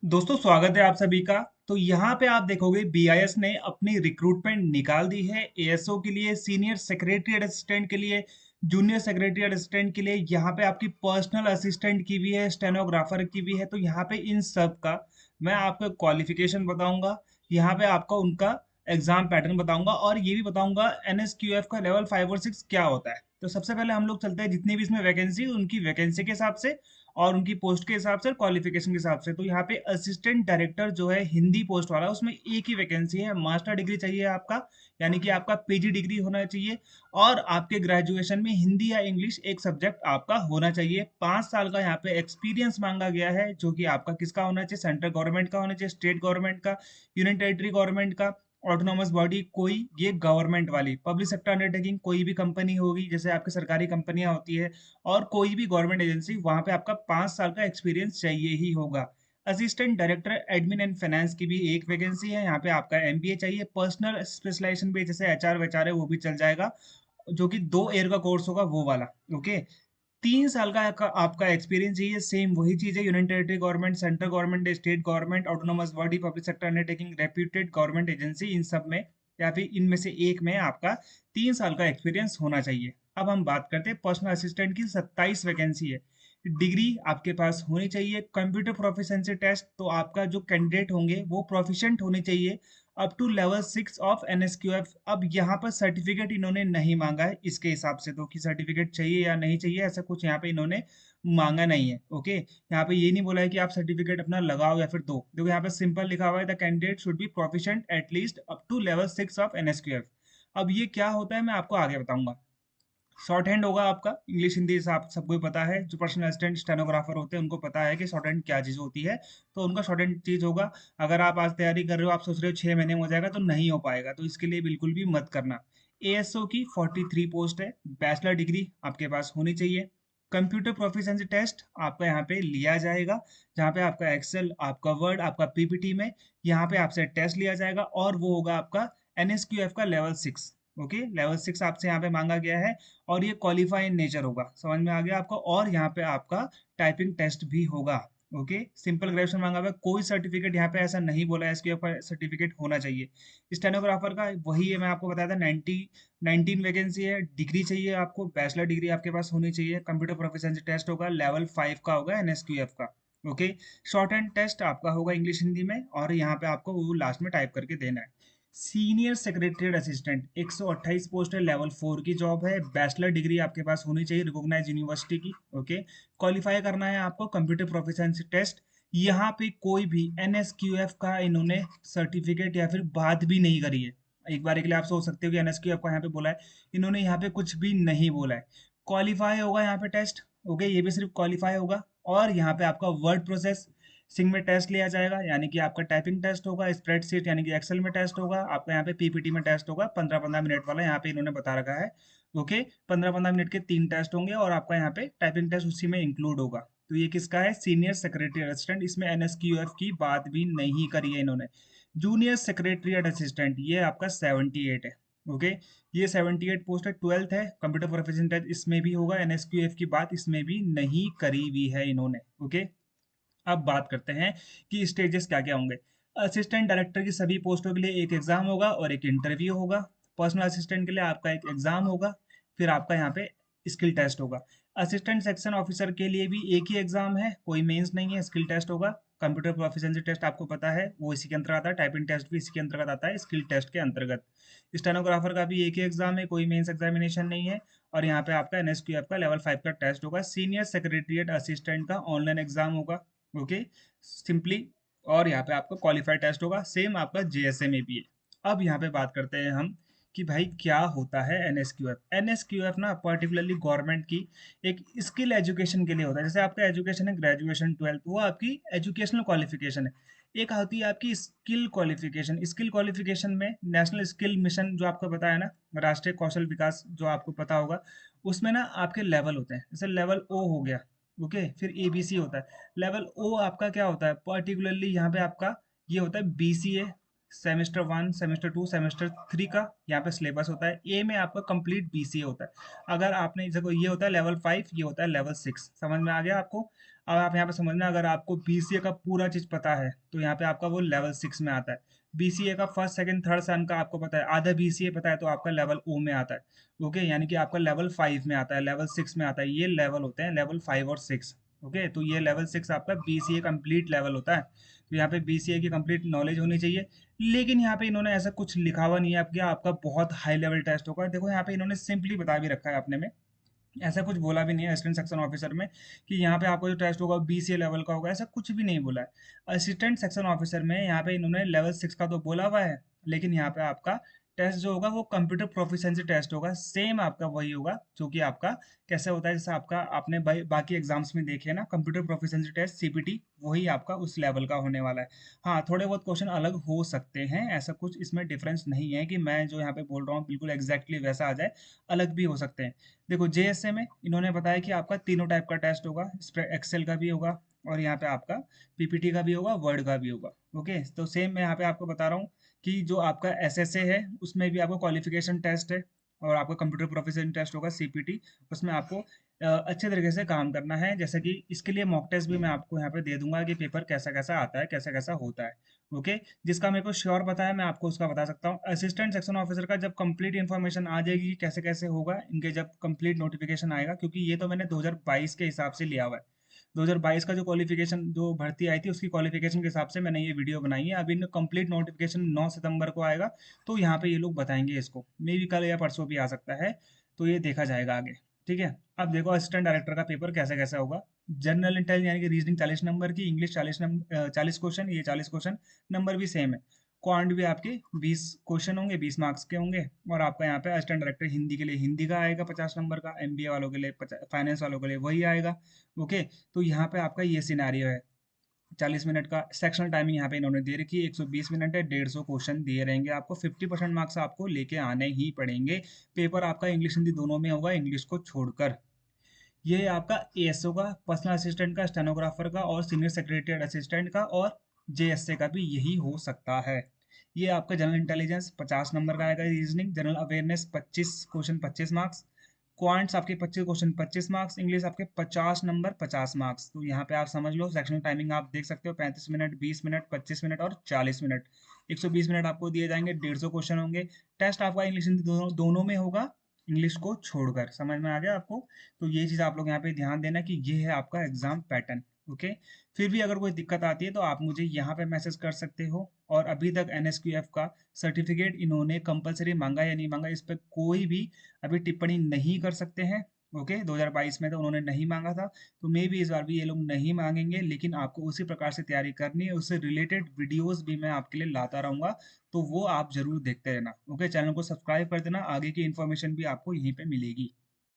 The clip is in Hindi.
दोस्तों स्वागत है आप सभी का। तो यहाँ पे आप देखोगे बीआईएस ने अपनी रिक्रूटमेंट निकाल दी है एएसओ के लिए, सीनियर सेक्रेटरी असिस्टेंट के लिए, जूनियर सेक्रेटरी असिस्टेंट के लिए। यहाँ पे आपकी पर्सनल असिस्टेंट की भी है, स्टेनोग्राफर की भी है। तो यहाँ पे इन सब का मैं आपको क्वालिफिकेशन बताऊंगा, यहाँ पे आपका उनका एग्जाम पैटर्न बताऊंगा और ये भी बताऊंगा एनएसक्यूएफ का लेवल 5 और 6 क्या होता है। तो सबसे पहले हम लोग चलते हैं जितनी भी इसमें वैकेंसी उनकी वैकेंसी के हिसाब से और उनकी पोस्ट के हिसाब से, क्वालिफिकेशन के हिसाब से। तो यहाँ पे असिस्टेंट डायरेक्टर जो है हिंदी पोस्ट वाला, उसमें एक ही वैकेंसी है। मास्टर डिग्री चाहिए आपका, यानी कि आपका पीजी डिग्री होना चाहिए और आपके ग्रेजुएशन में हिंदी या इंग्लिश एक सब्जेक्ट आपका होना चाहिए। 5 साल का यहाँ पे एक्सपीरियंस मांगा गया है, जो कि आपका किसका होना चाहिए, सेंट्रल गवर्नमेंट का होना चाहिए, स्टेट गवर्नमेंट का, यूनियन टेरिटरी गवर्नमेंट का, ऑटोनॉमस बॉडी कोई, ये गवर्नमेंट वाली पब्लिक सेक्टर अंडरटेकिंग कोई भी कंपनी होगी, जैसे आपकी सरकारी कंपनियां होती है, और कोई भी गवर्नमेंट एजेंसी, वहां पे आपका 5 साल का एक्सपीरियंस चाहिए ही होगा। Assistant director admin and finance की भी एक वैकेंसी है। यहाँ पे आपका एमबीए चाहिए, पर्सनल स्पेशलाइजेशन भी, जैसे एचआर वेचआर है वो भी चल जाएगा, जो कि 2 ईयर का कोर्स होगा वो वाला। ओके, 3 साल का आपका एक्सपीरियंस चाहिए। सेम वही चीज है, union territory government, central government, state government, autonomous body, public sector undertaking, reputed government agency, इन सब में या फिर इनमें से एक में आपका 3 साल का एक्सपीरियंस होना चाहिए। अब हम बात करते हैं पर्सनल असिस्टेंट की। 27 वैकेंसी है। डिग्री आपके पास होनी चाहिए। कंप्यूटर प्रोफिशिएंसी टेस्ट, तो आपका जो कैंडिडेट होंगे वो प्रोफिशिएंट होने चाहिए up to level 6 of NSQF. अब यहाँ पर सर्टिफिकेट इन्होंने नहीं मांगा है इसके हिसाब से, तो कि सर्टिफिकेट चाहिए या नहीं चाहिए, ऐसा कुछ यहाँ पे इन्होंने मांगा नहीं है। ओके, यहाँ पे ये नहीं बोला है कि आप सर्टिफिकेट अपना लगाओ या फिर दो। देखो यहाँ पे सिंपल लिखा हुआ है, the candidate should be proficient at least up to level 6 of NSQF. अब ये क्या होता है मैं आपको आगे बताऊंगा। शॉर्ट हैंड होगा आपका, इंग्लिश हिंदी आप सबको ही पता है, जो पर्सनल असिस्टेंट स्टेनोग्राफर होते हैं उनको पता है कि शॉर्ट हैंड क्या चीज़ होती है। तो उनका शॉर्ट हैंड चीज़ होगा। अगर आप आज तैयारी कर रहे हो, आप सोच रहे हो 6 महीने में हो जाएगा, तो नहीं हो पाएगा। तो इसके लिए बिल्कुल भी मत करना। एएसओ की 43 पोस्ट है। बैचलर डिग्री आपके पास होनी चाहिए। कंप्यूटर प्रोफिशिएंसी टेस्ट आपका यहाँ पे लिया जाएगा, जहाँ पे आपका एक्सेल, आपका वर्ड, आपका पीपीटी में यहाँ पे आपसे टेस्ट लिया जाएगा, और वो होगा आपका एनएसक्यूएफ का लेवल 6। ओके, लेवल 6 आपसे यहाँ पे मांगा गया है और ये क्वालिफाई इन नेचर होगा। समझ में आ गया आपको। और यहाँ पे आपका टाइपिंग टेस्ट भी होगा। ओके, सिंपल ग्रेजुएशन मांगा हुआ है, कोई सर्टिफिकेट यहाँ पे ऐसा नहीं बोला है इसके ऊपर सर्टिफिकेट होना चाहिए। स्टेनोग्राफर का वही है, मैं आपको बताया था 19 वैकेंसी है। डिग्री चाहिए आपको, बैचलर डिग्री आपके पास होनी चाहिए। कंप्यूटर प्रोफिशिएंसी टेस्ट होगा, लेवल 5 का होगा एनएसक्यूएफ का। ओके, शॉर्ट हैंड टेस्ट आपका होगा इंग्लिश हिंदी में, और यहाँ पे आपको वो लास्ट में टाइप करके देना है। सीनियर सेक्रेटरीट असिस्टेंट 128 पोस्ट है, लेवल 4 की जॉब है। बैचलर डिग्री आपके पास होनी चाहिए रिकॉग्नाइज यूनिवर्सिटी की। ओके, क्वालिफाई करना है आपको कंप्यूटर प्रोफिशिएंसी टेस्ट। यहाँ पे कोई भी एनएसक्यूएफ का इन्होंने सर्टिफिकेट या फिर बात भी नहीं करी है। एक बार के लिए आप सोच सकते हो कि एनएसक्यूएफ का यहाँ पे बोला है, इन्होंने यहाँ पे कुछ भी नहीं बोला है। क्वालिफाई होगा यहाँ पे टेस्ट। ओके, ये भी सिर्फ क्वालिफाई होगा। और यहाँ पे आपका वर्ड प्रोसेस सिंग में टेस्ट लिया जाएगा, यानी कि आपका टाइपिंग टेस्ट होगा। स्प्रेडशीट यानी कि एक्सेल में टेस्ट होगा आपका। यहाँ पे पीपीटी में टेस्ट होगा 15-15 मिनट वाला, यहाँ पे इन्होंने बता रखा है। ओके, 15-15 मिनट के 3 टेस्ट होंगे और आपका यहाँ पे टाइपिंग टेस्ट उसी में इंक्लूड होगा। तो ये किसका है, सीनियर सेक्रेटरी असिस्टेंट। इसमें एनएसक्यूएफ की बात भी नहीं करी है इन्होंने। जूनियर सेक्रेटरीट असिस्टेंट ये आपका 78 है। ओके, ये 78 पोस्ट है। 12th है, कंप्यूटर प्रोफिशिएंसी टेस्ट इसमें भी होगा। एनएसक्यूएफ की बात इसमें भी नहीं करी हुई है इन्होंने। ओके, अब बात करते हैं कि स्टेजेस क्या क्या होंगे। असिस्टेंट डायरेक्टर की सभी पोस्टों के लिए एक एग्जाम होगा और एक इंटरव्यू होगा। पर्सनल असिस्टेंट के लिए आपका एक एग्जाम होगा, फिर आपका यहाँ पे स्किल टेस्ट होगा। असिस्टेंट सेक्शन ऑफिसर के लिए भी एक ही एग्जाम है, कोई मेंस नहीं है, स्किल टेस्ट होगा। कंप्यूटर प्रोफिशिएंसी टेस्ट आपको पता है वो इसी के अंतर्गत आता है। टाइपिंग टेस्ट भी इसी के अंतर्गत आता है, स्किल टेस्ट के अंतर्गत। स्टेनोग्राफर का भी एक ही एग्जाम है, कोई मेंस एग्जामिनेशन नहीं है। और यहाँ पे आपका एनएसक्यूएफ का लेवल 5 का टेस्ट होगा। सीनियर सेक्रेटरीट असिस्टेंट का ऑनलाइन एग्जाम होगा। Okay, simply. और यहाँ पे आपका क्वालिफाई टेस्ट होगा, सेम आपका जेएसए में भी है। अब यहाँ पे बात करते हैं हम कि भाई क्या होता है एनएसक्यूएफ। एनएसक्यूएफ ना पर्टिकुलरली गवर्नमेंट की एक स्किल एजुकेशन के लिए होता है। जैसे आपका एजुकेशन है ग्रेजुएशन 12th, वो आपकी एजुकेशनल क्वालिफिकेशन है। एक होती है आपकी स्किल क्वालिफिकेशन। स्किल क्वालिफिकेशन में नेशनल स्किल मिशन जो आपको पता है ना, राष्ट्रीय कौशल विकास जो आपको पता होगा, उसमें ना आपके लेवल होते हैं। जैसे लेवल ओ हो गया, ओके, फिर एबीसी होता है। लेवल ओ आपका क्या होता है, पर्टिकुलरली यहाँ पे आपका ये होता है बीसीए, सेमेस्टर 1, सेमेस्टर 2, सेमेस्टर 3 का यहाँ पे सिलेबस होता है। ए में आपका कंप्लीट बीसीए होता है। अगर आपने देखो, ये होता है लेवल 5, ये होता है लेवल 6। समझ में आ गया आपको। अब आप यहाँ पे समझना, अगर आपको बीसीए का पूरा चीज पता है तो यहाँ पे आपका वो लेवल 6 में आता है। बीसीए का फर्स्ट सेकंड थर्ड सेम का आपको पता है, आधा बीसीए पता है तो आपका लेवल ओ में आता है। ओके, यानी कि आपका लेवल 5 में आता है, लेवल 6 में आता है। ये लेवल होते हैं लेवल 5 और 6। ओके, तो ये लेवल 6 आपका बीसीए कंप्लीट लेवल होता है। तो यहाँ पे बीसीए की कंप्लीट नॉलेज होनी चाहिए। लेकिन यहाँ पे इन्होंने ऐसा कुछ लिखा हुआ नहीं है आपके आपका बहुत हाई लेवल टेस्ट होगा। देखो यहाँ पे इन्होंने सिंपली बता भी रखा है अपने में, ऐसा कुछ बोला भी नहीं है असिस्टेंट सेक्शन ऑफिसर में कि यहाँ पे आपको जो टेस्ट होगा बीसीए लेवल का होगा, ऐसा कुछ भी नहीं बोला है। असिस्टेंट सेक्शन ऑफिसर में यहाँ पे इन्होंने लेवल 6 का तो बोला हुआ है, लेकिन यहाँ पे आपका टेस्ट जो होगा वो कंप्यूटर प्रोफिशिएंसी टेस्ट होगा, सेम आपका वही होगा जो कि आपका कैसे होता है, जैसे आपका आपने बाकी एग्जाम्स में देखे ना कंप्यूटर प्रोफिशिएंसी टेस्ट सीपीटी, वही आपका उस लेवल का होने वाला है। हाँ, थोड़े बहुत क्वेश्चन अलग हो सकते हैं, ऐसा कुछ इसमें डिफरेंस नहीं है कि मैं जो यहाँ पे बोल रहा हूँ बिल्कुल एग्जैक्टली वैसा आ जाए, अलग भी हो सकते हैं। देखो जेएसए में इन्होंने बताया कि आपका तीनों टाइप का टेस्ट होगा, एक्सेल का भी होगा और यहाँ पे आपका पीपीटी का भी होगा, वर्ड का भी होगा। ओके, तो सेम मैं यहाँ पे आपको बता रहा हूँ कि जो आपका एसएसए है उसमें भी आपको क्वालिफिकेशन टेस्ट है और आपका कंप्यूटर प्रोफिशिएंसी टेस्ट होगा सीपीटी। उसमें आपको अच्छे तरीके से काम करना है, जैसे कि इसके लिए मॉक टेस्ट भी मैं आपको यहाँ पे दे दूंगा कि पेपर कैसा कैसा आता है, कैसा कैसा होता है। ओके, जिसका मेरे को श्योर पता है मैं आपको उसका बता सकता हूँ। असिस्टेंट सेक्शन ऑफिसर का जब कंप्लीट इन्फॉर्मेशन आ जाएगी कि कैसे कैसे होगा इनके, जब कंप्लीट नोटिफिकेशन आएगा, क्योंकि ये तो मैंने 2022 के हिसाब से लिया हुआ है। 2022 का जो क्वालिफिकेशन जो भर्ती आई थी उसकी क्वालिफिकेशन के हिसाब से मैंने ये वीडियो बनाई है। अभी कंप्लीट नोटिफिकेशन 9 सितंबर को आएगा, तो यहाँ पे ये लोग बताएंगे इसको, मे भी कल या परसों भी आ सकता है, तो ये देखा जाएगा आगे। ठीक है, अब देखो असिस्टेंट डायरेक्टर का पेपर कैसे कैसे होगा। जनरल इंटेलिजेंस यानी कि रीजनिंग 40 नंबर की, इंग्लिश 40 क्वेश्चन, ये 40 क्वेश्चन, नंबर भी सेम है। क्वांट भी आपके 20 क्वेश्चन होंगे, 20 मार्क्स के होंगे। और आपका यहाँ पे असिस्टेंट डायरेक्टर हिंदी के लिए हिंदी का आएगा 50 नंबर का, एमबीए वालों के लिए, फाइनेंस वालों के लिए वही आएगा। ओके, तो यहाँ पे आपका ये सिनेरियो है। 40 मिनट का सेक्शनल टाइमिंग यहाँ पे इन्होंने दे रखी है, 120 मिनट है, 150 क्वेश्चन दिए रहेंगे आपको, 50% मार्क्स आपको लेके आने ही पड़ेंगे। पेपर आपका इंग्लिश हिंदी दोनों में होगा, इंग्लिश को छोड़कर। ये आपका एएसओ का, पर्सनल असिस्टेंट का, स्टेनोग्राफर का और सीनियर सेक्रेटरी असिस्टेंट का और जेएसए का भी यही हो सकता है। ये आपका जनरल इंटेलिजेंस 50 नंबर का आएगा, reasoning general awareness 25 question 25 marks, quants आपके 25 क्वेश्चन 25 मार्क्स, इंग्लिश आपके 50 नंबर 50 मार्क्स। तो यहाँ पे आप समझ लो सेक्शनल टाइमिंग आप देख सकते हो, 35 मिनट, 20 मिनट, 25 मिनट और 40 मिनट। 120 मिनट आपको दिए जाएंगे, 150 क्वेश्चन होंगे। टेस्ट आपका इंग्लिश हिंदी दोनों दोनों में होगा, इंग्लिश को छोड़कर। समझ में आ गया आपको? तो ये चीज़ आप लोग यहाँ पे ध्यान देना कि ये है आपका एग्जाम पैटर्न। ओके, फिर भी अगर कोई दिक्कत आती है तो आप मुझे यहाँ पे मैसेज कर सकते हो। और अभी तक एनएसक्यूएफ का सर्टिफिकेट इन्होंने कंपलसरी मांगा या नहीं मांगा, इस पर कोई भी अभी टिप्पणी नहीं कर सकते हैं। ओके, 2022 में तो उन्होंने नहीं मांगा था, तो मे भी इस बार भी ये लोग नहीं मांगेंगे, लेकिन आपको उसी प्रकार से तैयारी करनी है। उससे रिलेटेड वीडियोस भी मैं आपके लिए लाता रहूंगा, तो वो आप जरूर देखते रहना। ओके, चैनल को सब्सक्राइब कर देना, आगे की इन्फॉर्मेशन भी आपको यहीं पे मिलेगी।